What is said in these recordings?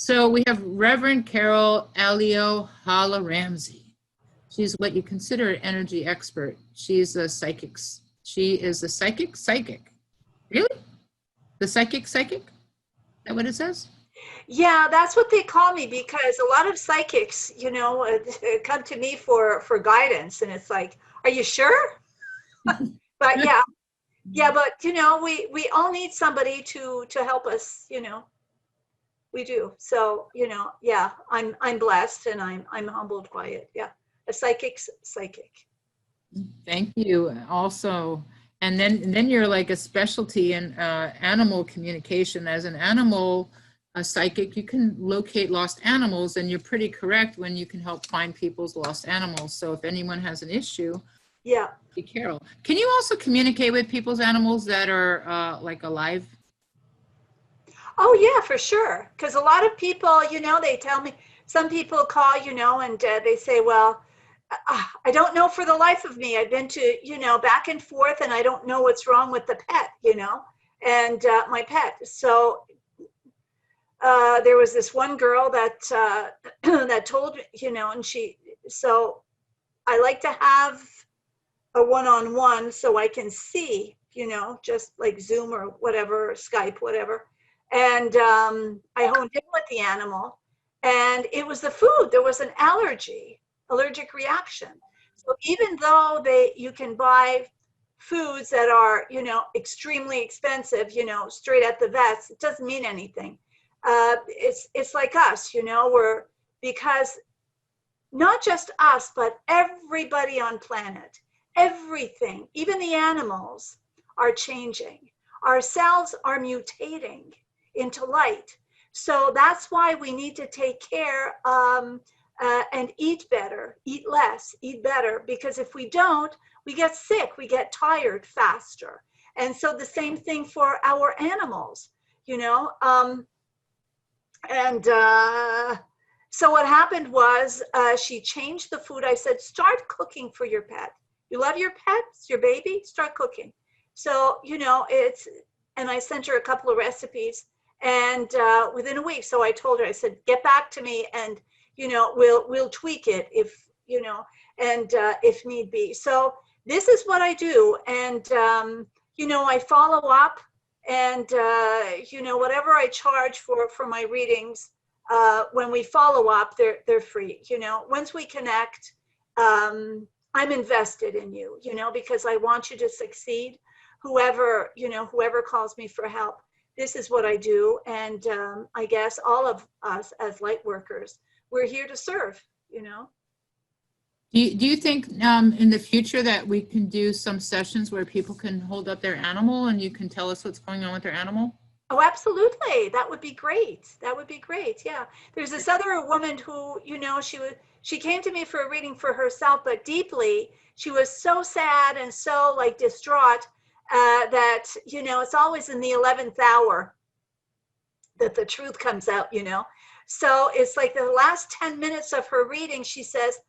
So we have Reverend Carole Aileo Hala Ramsay. She's what you consider an energy expert. She's a psychic. She is a psychic. Really? The psychic? Is that what it says? Yeah, that's what they call me, because a lot of psychics, come to me for guidance, and it's like, are you sure? But yeah, but we all need somebody to help us, we do. So, yeah, I'm blessed, and I'm humbled by it. Yeah. A psychic's psychic. Thank you. Also, and then you're like a specialty in animal communication. As an animal psychic, you can locate lost animals, and you're pretty correct when you can help find people's lost animals. So if anyone has an issue, yeah, be Carole. Can you also communicate with people's animals that are like alive? Oh yeah, for sure. Because a lot of people, they tell me, some people call, and they say, well, I don't know for the life of me. I've been to, back and forth, and I don't know what's wrong with the pet, and my pet. So there was this one girl that that told me, and so I like to have a one-on-one so I can see, just like Zoom or whatever, or Skype, whatever. And I honed in with the animal, and it was the food. There was an allergic reaction. So even though you can buy foods that are, extremely expensive, straight at the vets, it doesn't mean anything. It's like us, because not just us, but everybody on planet, everything, even the animals are changing. Our cells are mutating into light. So that's why we need to take care and eat better, eat less, eat better, because if we don't, we get sick, we get tired faster. And so the same thing for our animals, so what happened was she changed the food. I said, start cooking for your pet. You love your pets, your baby, start cooking. So, and I sent her a couple of recipes, and within a week, so I told her, I said, get back to me, and, we'll tweak it if, and if need be. So this is what I do. And, I follow up, and, whatever I charge for my readings, when we follow up, they're free. Once we connect, I'm invested in you, because I want you to succeed. Whoever calls me for help, this is what I do. And I guess all of us as light workers, we're here to serve, Do you think in the future that we can do some sessions where people can hold up their animal and you can tell us what's going on with their animal? Oh, absolutely. That would be great. That would be great. Yeah. There's this other woman who, she came to me for a reading for herself, but deeply, she was so sad and so like distraught that, it's always in the 11th hour that the truth comes out, So it's like the last 10 minutes of her reading, she says,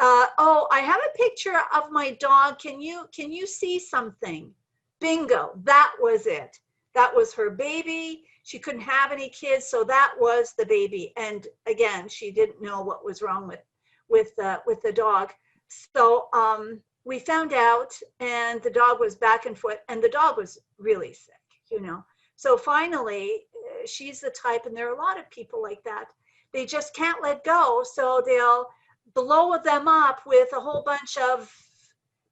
oh, I have a picture of my dog. Can you see something? Bingo. That was it. That was her baby. She couldn't have any kids, so that was the baby. And again, she didn't know what was wrong with the dog. So we found out, and the dog was back and forth, and the dog was really sick, So finally, she's the type, and there are a lot of people like that. They just can't let go, so they'll blow them up with a whole bunch of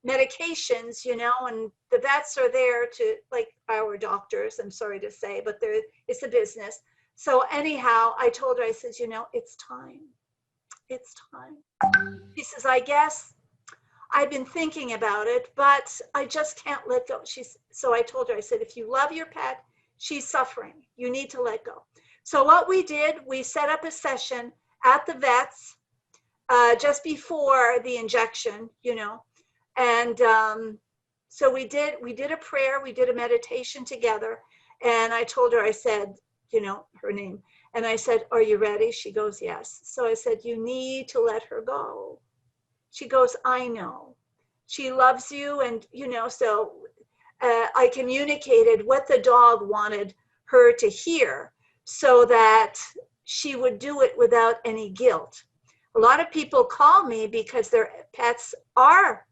medications, and the vets are there to, like our doctors, I'm sorry to say, but it's a business. So anyhow, I told her, I said, it's time. It's time. She says, I guess I've been thinking about it, but I just can't let go. So I told her, I said, if you love your pet, she's suffering. You need to let go. So what we did, we set up a session at the vets just before the injection, and so we did a prayer, we did a meditation together, and I told her, I said, her name, and I said, are you ready? She goes, yes. So I said, you need to let her go. She goes, I know. She loves you, and so I communicated what the dog wanted her to hear, so that she would do it without any guilt. A lot of people call me because their pets are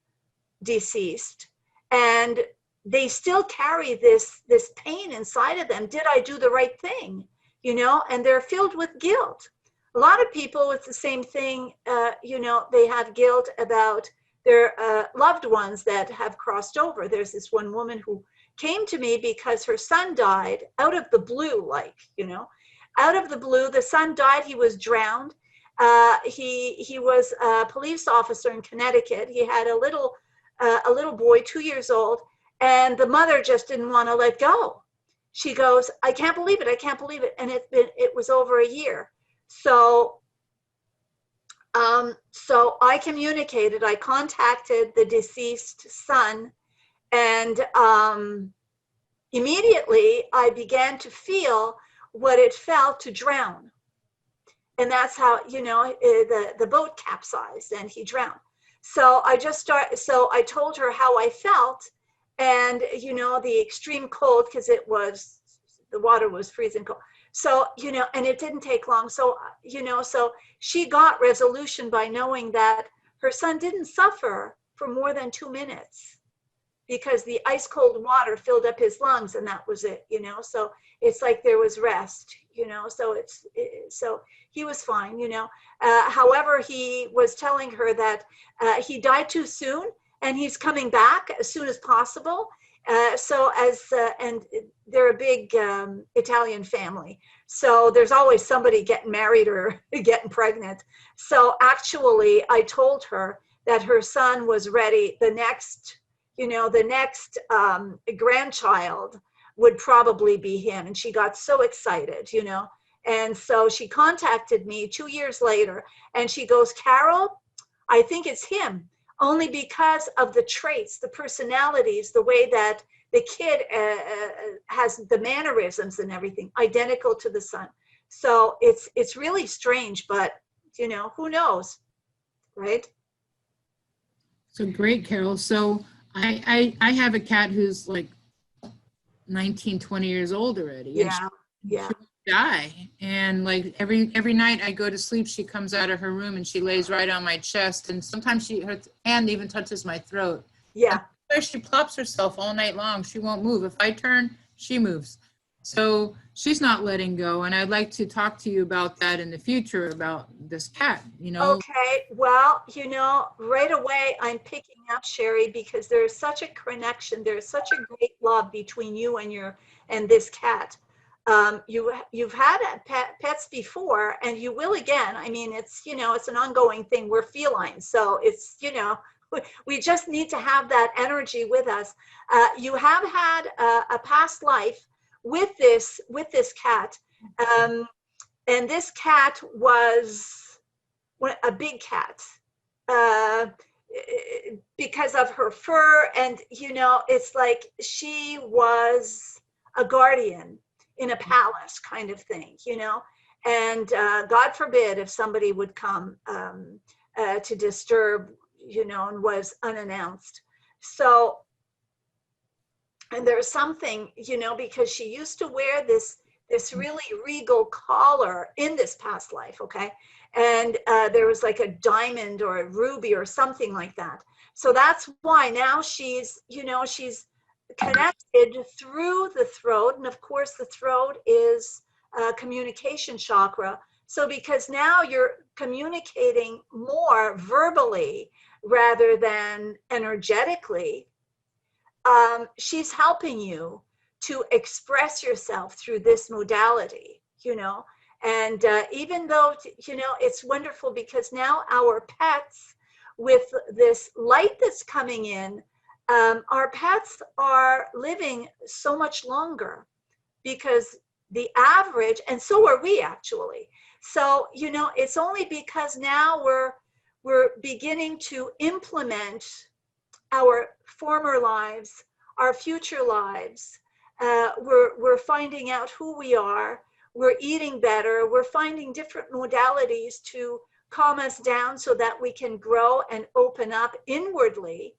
deceased and they still carry this pain inside of them. Did I do the right thing? You know, and they're filled with guilt. A lot of people, it's the same thing, you know, they have guilt about their loved ones that have crossed over. There's this one woman who came to me because her son died out of the blue, like, you know, out of the blue. The son died, he was drowned. He was a police officer in Connecticut. He had a little boy, 2 years old, and the mother just didn't want to let go. She goes, I can't believe it. I can't believe it. And it was over a year. So I communicated, I contacted the deceased son, and immediately I began to feel what it felt to drown. And that's how, you know, the boat capsized and he drowned. So I told her how I felt, and, you know, the extreme cold, because the water was freezing cold. So, you know, and it didn't take long. So, you know, so she got resolution by knowing that her son didn't suffer for more than 2 minutes because the ice cold water filled up his lungs, and that was it, you know. So it's like there was rest, you know. So so he was fine, you know. However, he was telling her that he died too soon and he's coming back as soon as possible. And they're a big Italian family. So there's always somebody getting married or getting pregnant. So actually, I told her that her son was ready. The next grandchild would probably be him. And she got so excited, you know. And so she contacted me 2 years later, and she goes, Carole, I think it's him. Only because of the traits, the personalities, the way that the kid has the mannerisms and everything, identical to the son. So it's really strange, but, you know, who knows, right? So great, Carole. So I have a cat who's like 19, 20 years old already. Yeah, yeah. She won't die. And like every night I go to sleep, she comes out of her room and she lays right on my chest. And sometimes her hand even touches my throat. Yeah. And she plops herself all night long. She won't move. If I turn, she moves. So she's not letting go. And I'd like to talk to you about that in the future, about this cat, you know. Okay, well, you know, right away I'm picking up, Sheri, because there's such a connection. There's such a great love between you and this cat. You've had pets before, and you will again. I mean, it's, you know, it's an ongoing thing. We're felines, so it's, you know, we just need to have that energy with us. You have had a past life with this cat, and this cat was a big cat because of her fur, and, you know, it's like she was a guardian in a palace kind of thing, you know. And God forbid if somebody would come to disturb, you know, and was unannounced. So, and there's something, you know, because she used to wear this really regal collar in this past life, okay? And there was like a diamond or a ruby or something like that. So that's why now she's, you know, she's connected through the throat. And of course, the throat is a communication chakra. So because now you're communicating more verbally rather than energetically, she's helping you to express yourself through this modality, you know. And even though, you know, it's wonderful because now our pets, with this light that's coming in, our pets are living so much longer because the average, and so are we actually. So, you know, it's only because now we're beginning to implement our former lives, our future lives. We're finding out who we are. We're eating better. We're finding different modalities to calm us down so that we can grow and open up inwardly,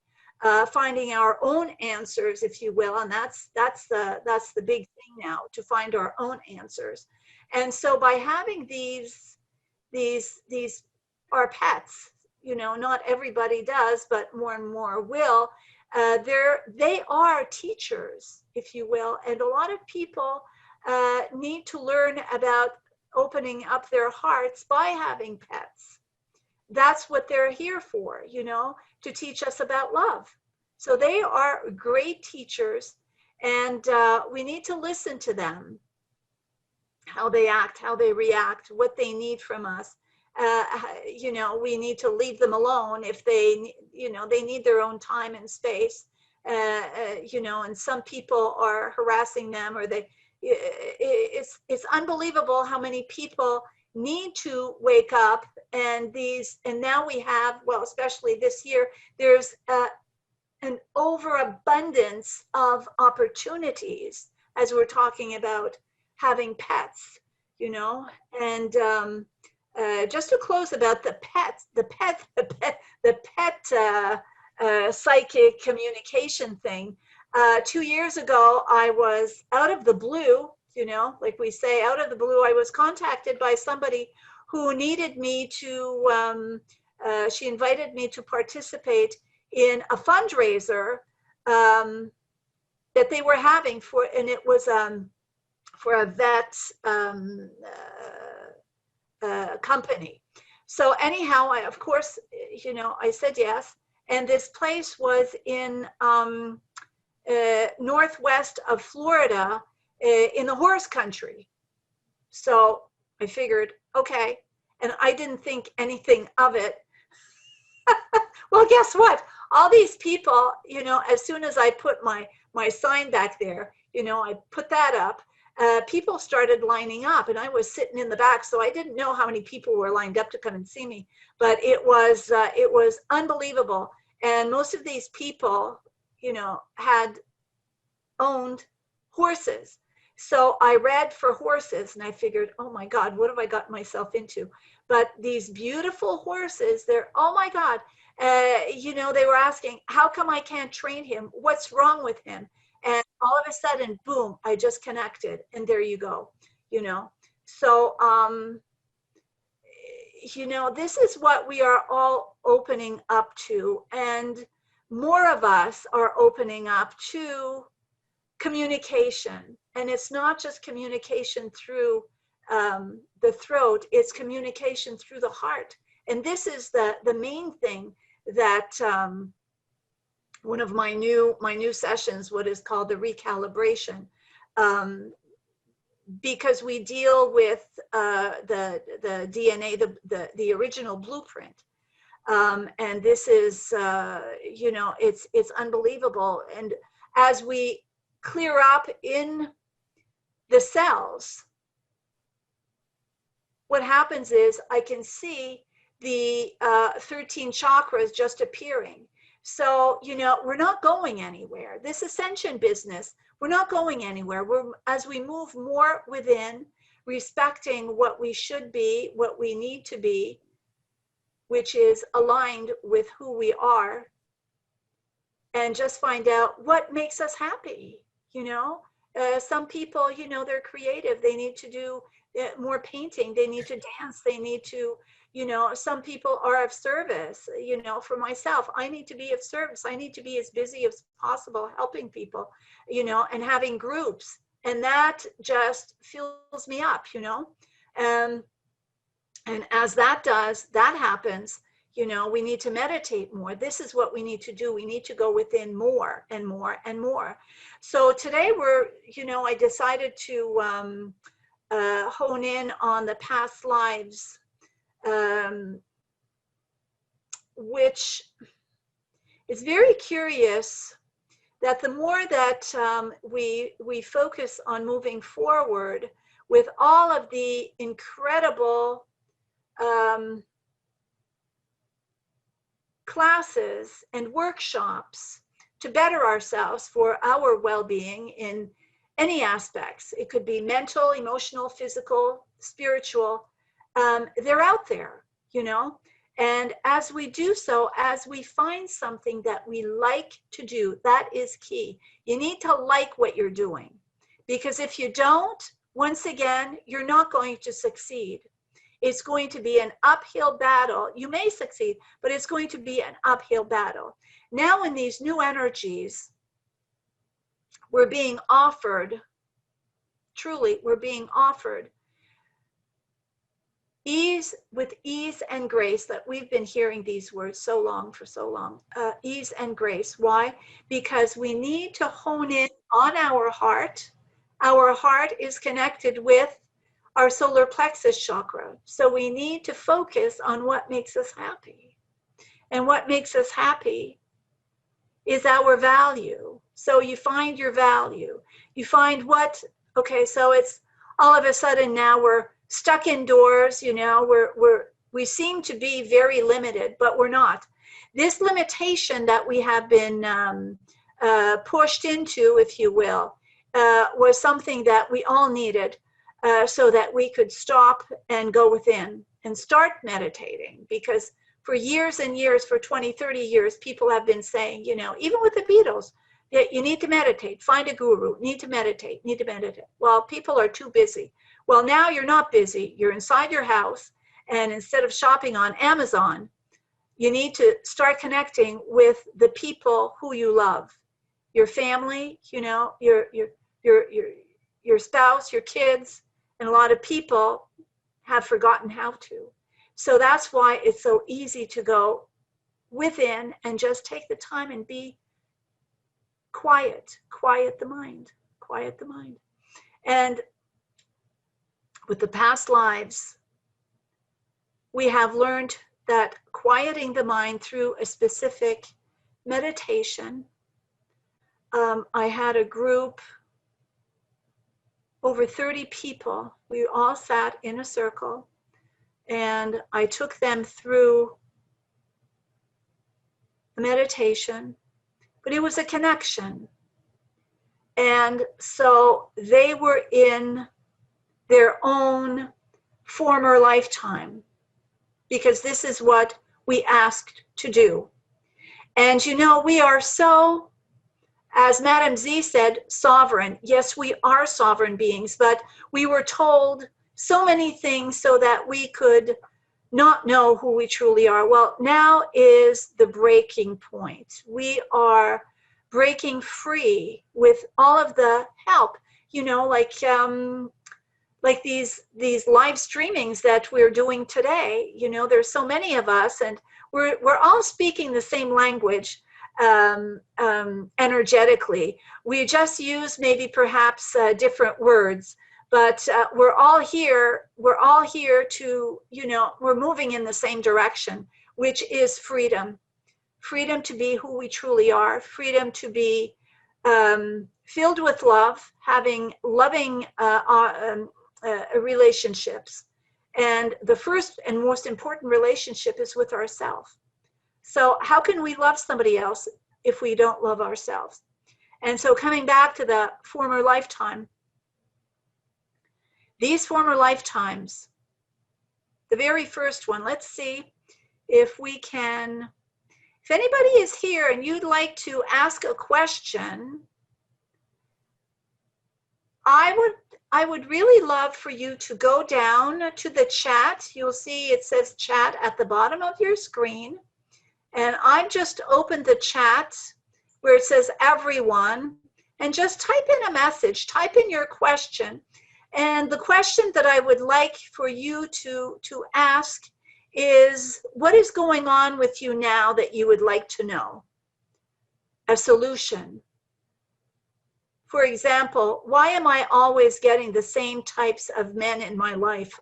finding our own answers, if you will. And that's the big thing now, to find our own answers. And so by having these are pets, you know, not everybody does, but more and more will. They are teachers, if you will, and a lot of people need to learn about opening up their hearts by having pets. That's what they're here for, you know, to teach us about love. So they are great teachers, and we need to listen to them, how they act, how they react, what they need from us. You know, we need to leave them alone if they, you know, they need their own time and space. You know, and some people are harassing them, or it's unbelievable how many people need to wake up. And now we have, well, especially this year, there's an overabundance of opportunities, as we're talking about having pets, you know. And just to close about the pet psychic communication thing. 2 years ago, I was out of the blue, you know, like we say, out of the blue, I was contacted by somebody who needed me to, she invited me to participate in a fundraiser that they were having for, and it was for a vet company. So anyhow, of course, you know, I said yes. And this place was in northwest of Florida, in the horse country. So I figured, okay, and I didn't think anything of it. Well, guess what? All these people, you know, as soon as I put my sign back there, you know, I put that up, people started lining up, and I was sitting in the back, so I didn't know how many people were lined up to come and see me, but it was unbelievable. And most of these people, you know, had owned horses. So I read for horses, and I figured, oh my God, what have I got myself into? But these beautiful horses, they're, oh my God, you know, they were asking, how come I can't train him? What's wrong with him? And all of a sudden, boom, I just connected, and there you go, you know. So, you know, this is what we are all opening up to, and more of us are opening up to communication. And it's not just communication through the throat, it's communication through the heart. And this is the main thing that one of my new sessions, what is called the recalibration, because we deal with the DNA, the original blueprint. And this is, you know, it's unbelievable. And as we clear up in the cells, what happens is I can see the 13 chakras just appearing. So, you know, we're not going anywhere. This ascension business, we're not going anywhere. As we move more within, respecting what we should be, what we need to be, which is aligned with who we are, and just find out what makes us happy, you know. Some people, you know, they're creative. They need to do more painting. They need to dance. They need to, you know, some people are of service. You know, for myself, I need to be of service. I need to be as busy as possible helping people, you know, and having groups. And that just fills me up, you know. And as that happens, you know, we need to meditate more. This is what we need to do. We need to go within more and more and more. So today you know, I decided to hone in on the past lives, which is very curious that the more that we focus on moving forward with all of the incredible classes and workshops to better ourselves for our well-being in any aspects. It could be mental, emotional, physical, spiritual. They're out there, you know. And as we do so, as we find something that we like to do, that is key. You need to like what you're doing, because if you don't, once again, you're not going to succeed. It's going to be an uphill battle. You may succeed, but it's going to be an uphill battle. Now in these new energies, we're being offered, truly, we're being offered ease, with ease and grace, that we've been hearing these words so long, for so long. Ease and grace. Why? Because we need to hone in on our heart. Our heart is connected with our solar plexus chakra. So we need to focus on what makes us happy. And what makes us happy is our value. So you find your value. You find what, okay, so it's all of a sudden now we're stuck indoors, you know, we seem to be very limited, but we're not. This limitation that we have been pushed into, if you will, was something that we all needed so that we could stop and go within and start meditating. Because for years and years, for 20, 30 years, people have been saying, you know, even with the Beatles, that you need to meditate, find a guru, need to meditate, need to meditate. Well, people are too busy. Well, now you're not busy. You're inside your house, and instead of shopping on Amazon, you need to start connecting with the people who you love, your family, you know, your spouse, your kids, and a lot of people have forgotten how to. So that's why it's so easy to go within and just take the time and be quiet the mind, quiet the mind. And with the past lives, we have learned that quieting the mind through a specific meditation. I had a group, over 30 people. We all sat in a circle, and I took them through a meditation, but it was a connection. And so they were in their own former lifetime, because this is what we asked to do. And you know, we are so, as Madame Z said, sovereign. Yes, we are sovereign beings, but we were told so many things so that we could not know who we truly are. Well, now is the breaking point. We are breaking free with all of the help, you know, like these live streamings that we're doing today. You know, there's so many of us, and we're all speaking the same language energetically. We just use maybe perhaps different words, but we're all here to, you know, we're moving in the same direction, which is freedom. Freedom to be who we truly are, freedom to be filled with love, having loving relationships. And the first and most important relationship is with ourselves. So how can we love somebody else if we don't love ourselves? And so coming back to the former lifetime, these former lifetimes, the very first one, let's see if we can, if anybody is here and you'd like to ask a question, I would really love for you to go down to the chat. You'll see it says chat at the bottom of your screen. And I've just opened the chat where it says everyone, and just type in a message, type in your question. And the question that I would like for you to ask is, what is going on with you now that you would like to know? A solution. For example, why am I always getting the same types of men in my life?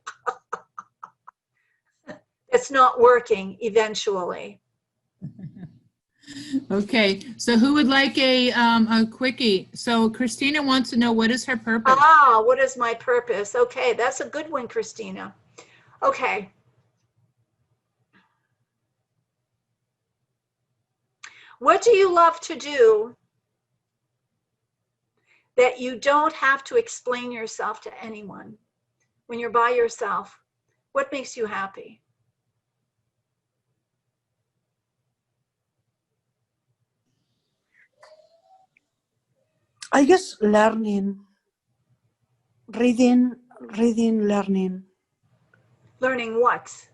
It's not working eventually. Okay, so who would like a quickie? So Christina wants to know, what is her purpose? Ah, what is my purpose? Okay, that's a good one, Christina. Okay. What do you love to do that you don't have to explain yourself to anyone? When you're by yourself, what makes you happy? I guess learning. Reading, learning. Learning what?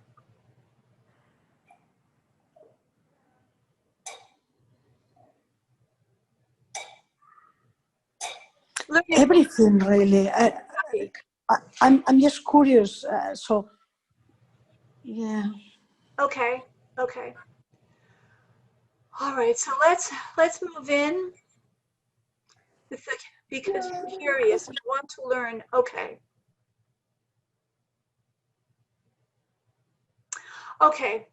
Learning Everything, really. I'm just curious. So, yeah. Okay. Okay. All right. So let's move in with the, because you're curious, you want to learn. Okay. Okay.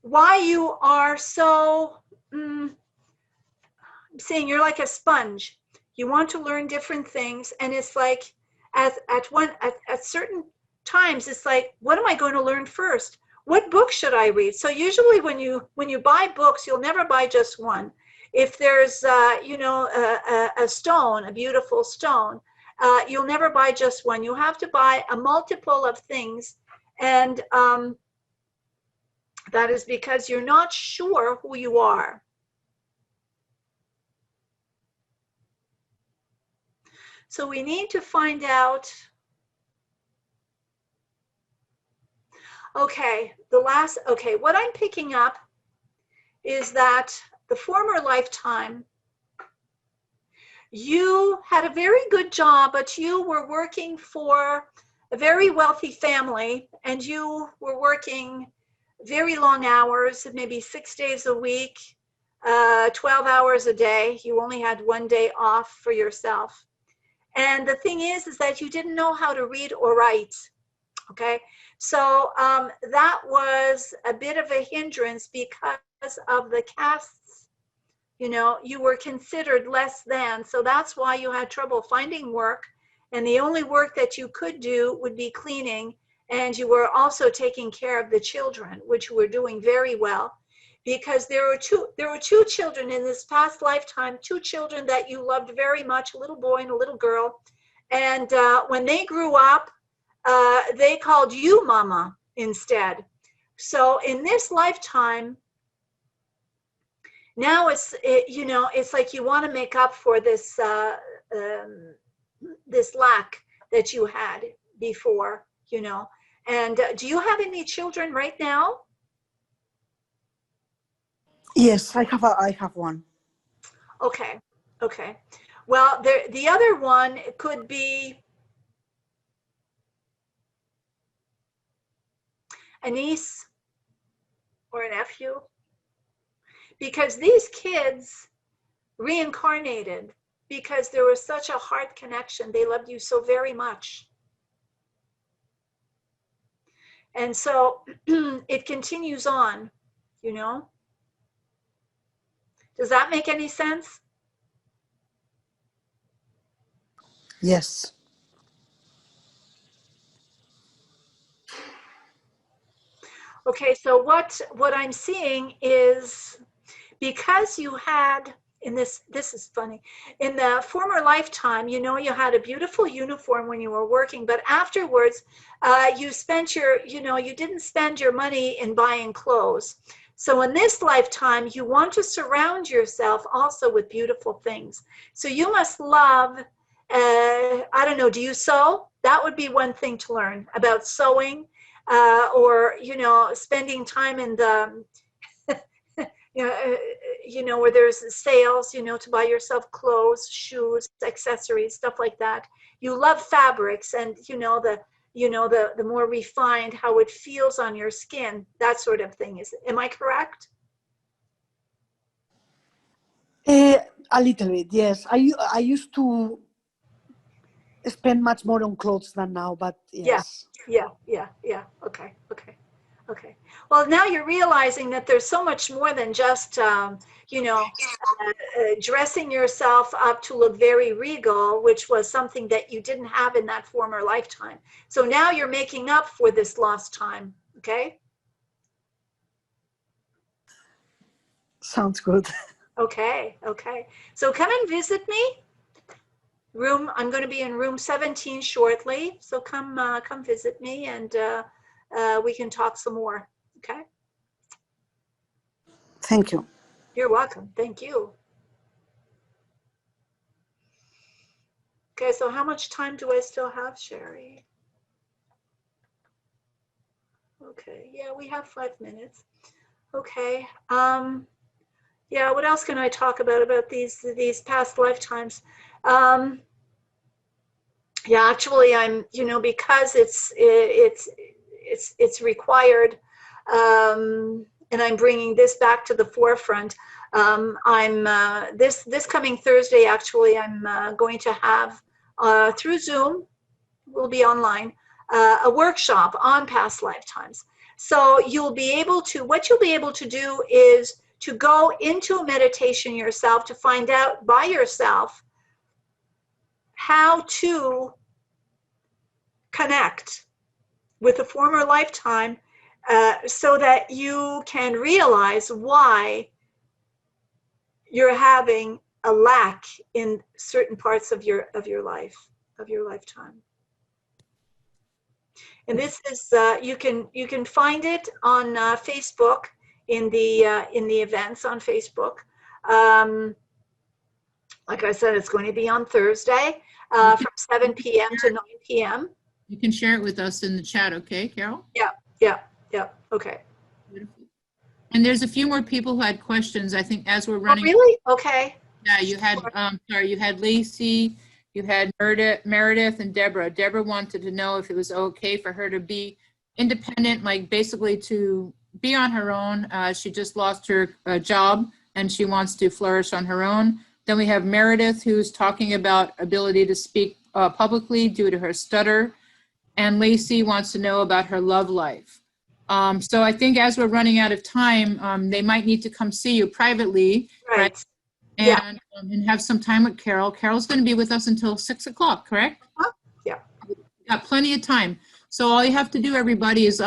Why you are so saying you're like a sponge. You want to learn different things, and it's like at certain times it's like, what am I going to learn first? What book should I read? So usually when you buy books, you'll never buy just one. If there's a stone, a beautiful stone, you'll never buy just one. You have to buy a multiple of things, and that is because you're not sure who you are. So we need to find out. Okay, what I'm picking up is that the former lifetime, you had a very good job, but you were working for a very wealthy family, and you were working very long hours, maybe 6 days a week, 12 hours a day. You only had one day off for yourself. And the thing is that you didn't know how to read or write. Okay, so that was a bit of a hindrance because of the castes. You know, you were considered less than, so that's why you had trouble finding work. And the only work that you could do would be cleaning, and you were also taking care of the children, which you were doing very well. Because there were two children in this past lifetime, two children that you loved very much, a little boy and a little girl. And when they grew up, they called you Mama instead. So in this lifetime, now it's like you want to make up for this this lack that you had before, you know. And do you have any children right now? Yes, I have one. Okay. Okay. Well, the other one could be a niece or a nephew, because these kids reincarnated because there was such a heart connection. They loved you so very much. And so it continues on, you know. Does that make any sense? Yes. Okay, so what I'm seeing is, because you had in this is funny, in the former lifetime, you know, you had a beautiful uniform when you were working, but afterwards you spent you didn't spend your money in buying clothes. So in this lifetime, you want to surround yourself also with beautiful things. So you must love, I don't know, do you sew? That would be one thing to learn about sewing, or, you know, spending time in the, where there's sales, you know, to buy yourself clothes, shoes, accessories, stuff like that. You love fabrics, and the more refined, how it feels on your skin, that sort of thing. Am I correct? A little bit, yes. I used to spend much more on clothes than now, but yes. Yeah. Okay. Well, now you're realizing that there's so much more than just, dressing yourself up to look very regal, which was something that you didn't have in that former lifetime. So now you're making up for this lost time. Okay. Sounds good. Okay. So come and visit me. I'm going to be in room 17 shortly. So come visit me, and we can talk some more. Okay. Thank you. You're welcome. Thank you. Okay, so how much time do I still have, Sheri? Okay, yeah, we have 5 minutes. Okay. Yeah, what else can I talk about these past lifetimes? Yeah, actually, I'm, you know, because it's required, and I'm bringing this back to the forefront. I'm this coming Thursday. Actually, I'm going to have through Zoom. We'll be online, a workshop on past lifetimes. So you'll be able to. What you'll be able to do is to go into a meditation yourself to find out by yourself how to connect with a former lifetime, so that you can realize why you're having a lack in certain parts of your life, of your lifetime. And this is you can find it on Facebook in the events on Facebook. Like I said, it's going to be on Thursday from 7 p.m. to 9 p.m. You can share it with us in the chat, okay, Carole? Yeah. Okay. Beautiful. And there's a few more people who had questions, I think, as we're Oh, running. really? Okay. Yeah, you had, you had Lacey, you had Meredith, and Deborah. Deborah wanted to know if it was okay for her to be independent, like basically to be on her own. She just lost her job and she wants to flourish on her own. Then we have Meredith, who's talking about ability to speak publicly due to her stutter. And Lacey wants to know about her love life. So I think as we're running out of time, they might need to come see you privately, Right. and, and have some time with Carole. Carole's going to be with us until 6 o'clock, correct? Yeah. We've got plenty of time. So all you have to do, everybody, is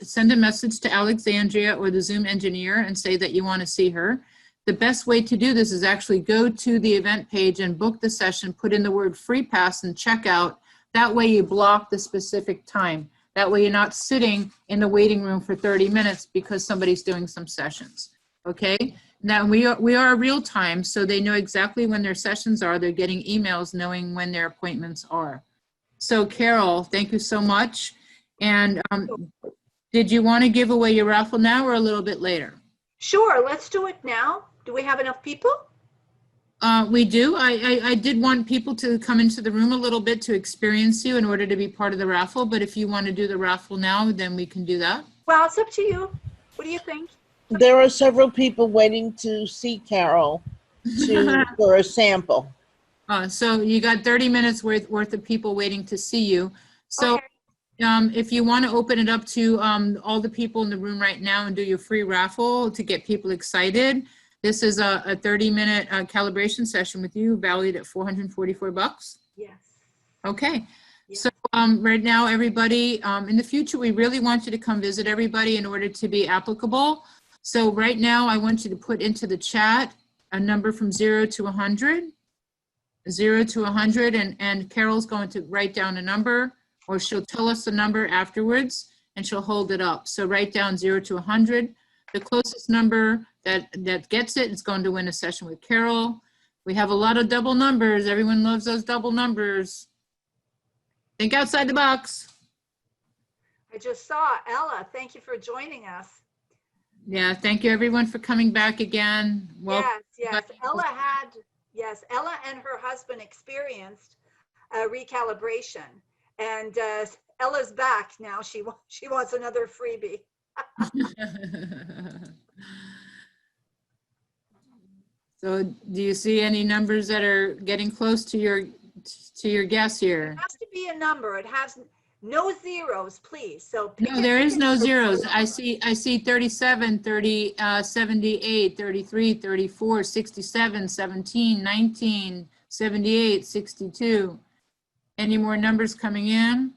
send a message to Alexandria or the Zoom engineer and say that you want to see her. The best way to do this is actually go to the event page and book the session, put in the word free pass and check out. That way you block the specific time. That way you're not sitting in the waiting room for 30 minutes because somebody's doing some sessions, okay? Now we are real time, so they know exactly when their sessions are. They're getting emails knowing when their appointments are. So Carole, thank you so much. And did you want to give away your raffle now or a little bit later? Sure, let's do it now. Do we have enough people? We do. I did want people to come into the room a little bit to experience you in order to be part of the raffle. But if you want to do the raffle now, then we can do that. Well, it's up to you. What do you think? There are several people waiting to see Carole for a sample. So you got 30 minutes worth of people waiting to see you. So Okay. if you want to open it up to all the people in the room right now and do your free raffle to get people excited, this is a 30-minute calibration session with you, valued at $444. Yes. Okay. Yeah. So right now, everybody, in the future, we really want you to come visit everybody in order to be applicable. So right now, I want you to put into the chat a number from 0 to 100. 0 to 100, and Carole's going to write down a number, or she'll tell us the number afterwards, and she'll hold it up. So write down 0 to 100. The closest number that gets it is going to win a session with Carole. We have a lot of double numbers. Everyone loves those double numbers. Think outside the box. I just saw Ella. Thank you for joining us. Yeah, thank you everyone for coming back again. Welcome. Yes. Ella and her husband experienced recalibration, and Ella's back now. She wants another freebie. So do you see any numbers that are getting close to your guess here? It has to be a number. It has no zeros, please. So No, there is no zeros. I see 37, 30, 78, 33, 34, 67, 17, 19, 78, 62. Any more numbers coming in?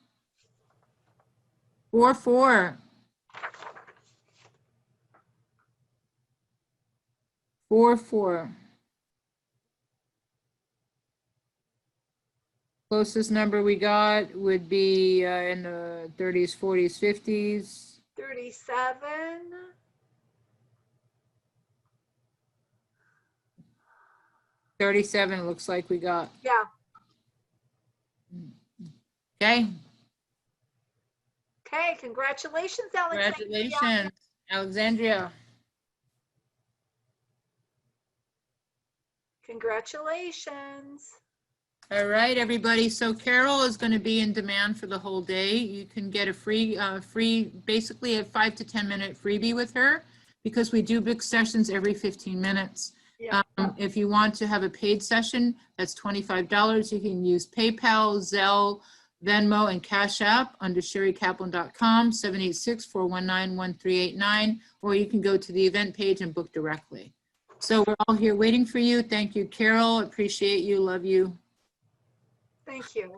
44. 44. Closest number we got would be in the 30s, 40s, 50s. 37. 37 looks like we got. Yeah. Okay, Okay, congratulations, Alexandria. congratulations, Alexandria. Congratulations. All right, everybody. So Carole is going to be in demand for the whole day. You can get a free, basically a 5 to 10 minute freebie with her because we do big sessions every 15 minutes. Yeah. If you want to have a paid session, that's $25. You can use PayPal, Zelle, Venmo, and Cash App under SheriKaplan.com, 786-419-1389, or you can go to the event page and book directly. So we're all here waiting for you. Thank you, Carole. Appreciate you. Love you. Thank you.